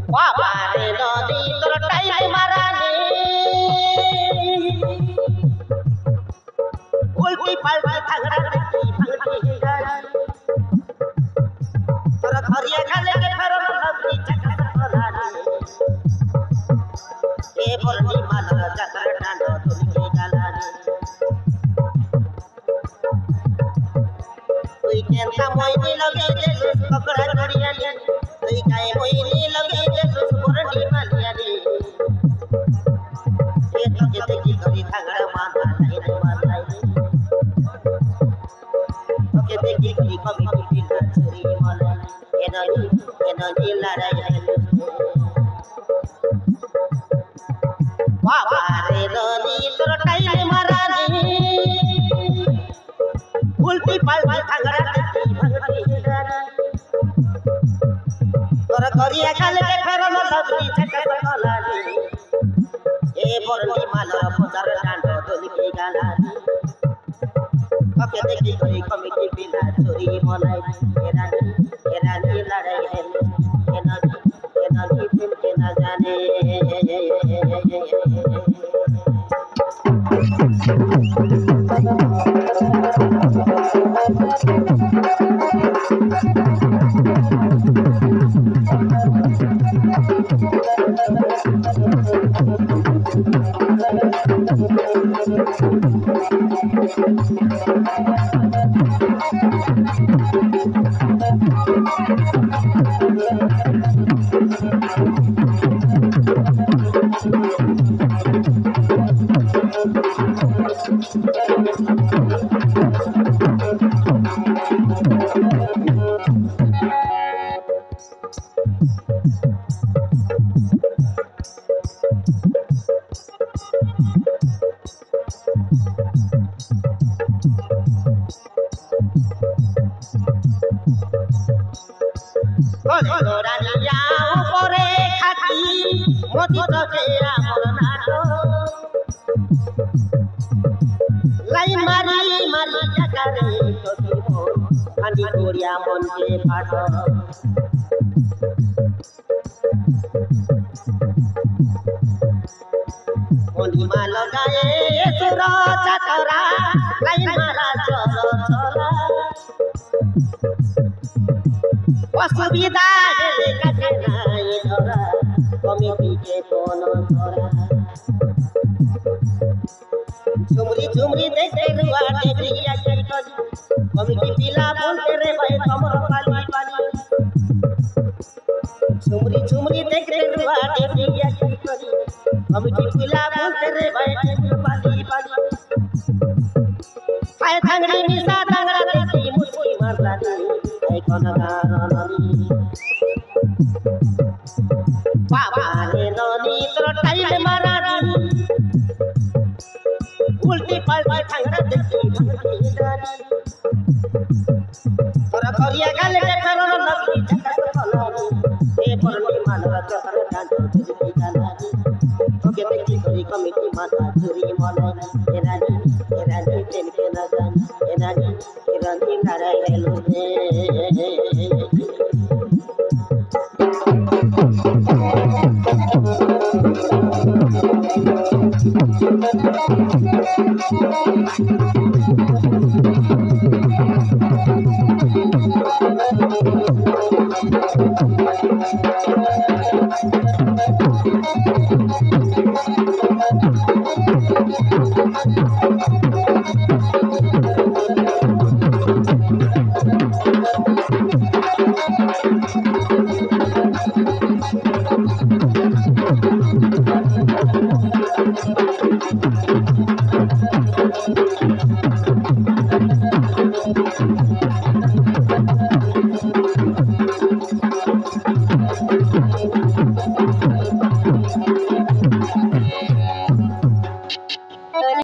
বাবারে নদী তোর টাইলে মারানি উল্টি পাল্টি থাগড়া দেখি ভাঙটি গাড়ি তোর ঘরিয়া খালে কে ফেরন লাগি চাকা তোলানি এ বলনি মালা যাত্রা ডান্ড তুলকে গালানি তুই কেনতা মইনি লগে দেলুস পকড়া জড়িয়ানি তুই কায়ে মইনি লগে দেলুস বরনি মালিয়ানি এ তোকে দেখি করি থাগড়া মাথা লাইনে মালাইনি তোকে দেখি করি কমিটি পিলা চুরি মলাই এননি লড়াই হেলু বাবারে নদী তোর টাইলে মারানি উল্টি পাল্টি থাগড়া দেখি ভাঙটি গাড়ি তোর ঘরিয়া খালে কে ফেরন লাগি চাকা তোলানি এ বরনি মালা পচার ডান্ড তুলকি গালানি তোকে দেখি করি কমিটি পিলা চুরি মলাই এরানি লড়াই হেলু এননি দিলকে না জানে রানিয়া উপরে খাকি মতি তোকে আমার নাটো লাইন মারি মারি টাকারে তোকে আনি করিয়া মনকে ফাটো মনিমা লগায়ে সুর চাতরা লাইন মারা চল চলা অসুবিধা গেলে কাছে নাই ধরা কমিটিকে কোন ধরা ঝুমরি ঝুমরি দেখে রুয়া ডেবরিয়া কি করি কমিটি পিলা বলতে রে ভাই কমর পালি পালি ঝুমরি ঝুমরি দেখে রুয়া ডেবরিয়া কি করি কমিটি পিলা বলতে রে ভাই পালি পালি হায় থাংড়ি মিশা থাংড়া দেখি মুচকি মারলানি এই কোন গারনি বাবারে নদী তোর টাইলে মারানি উল্টি পাল্টি থাগড়া দেখি ভাঙটি গাড়ি তোর ঘরিয়া খালে কে ফেরন লাগি চাকা তোলানি এ বরনি মালা যাত্রা ডান্ড তুলকি গালানি তোকে দেখি করি কমিটি মাথা চুরি মলাই এরানি দিলকে না জানি এরানি লড়াই হেলু রে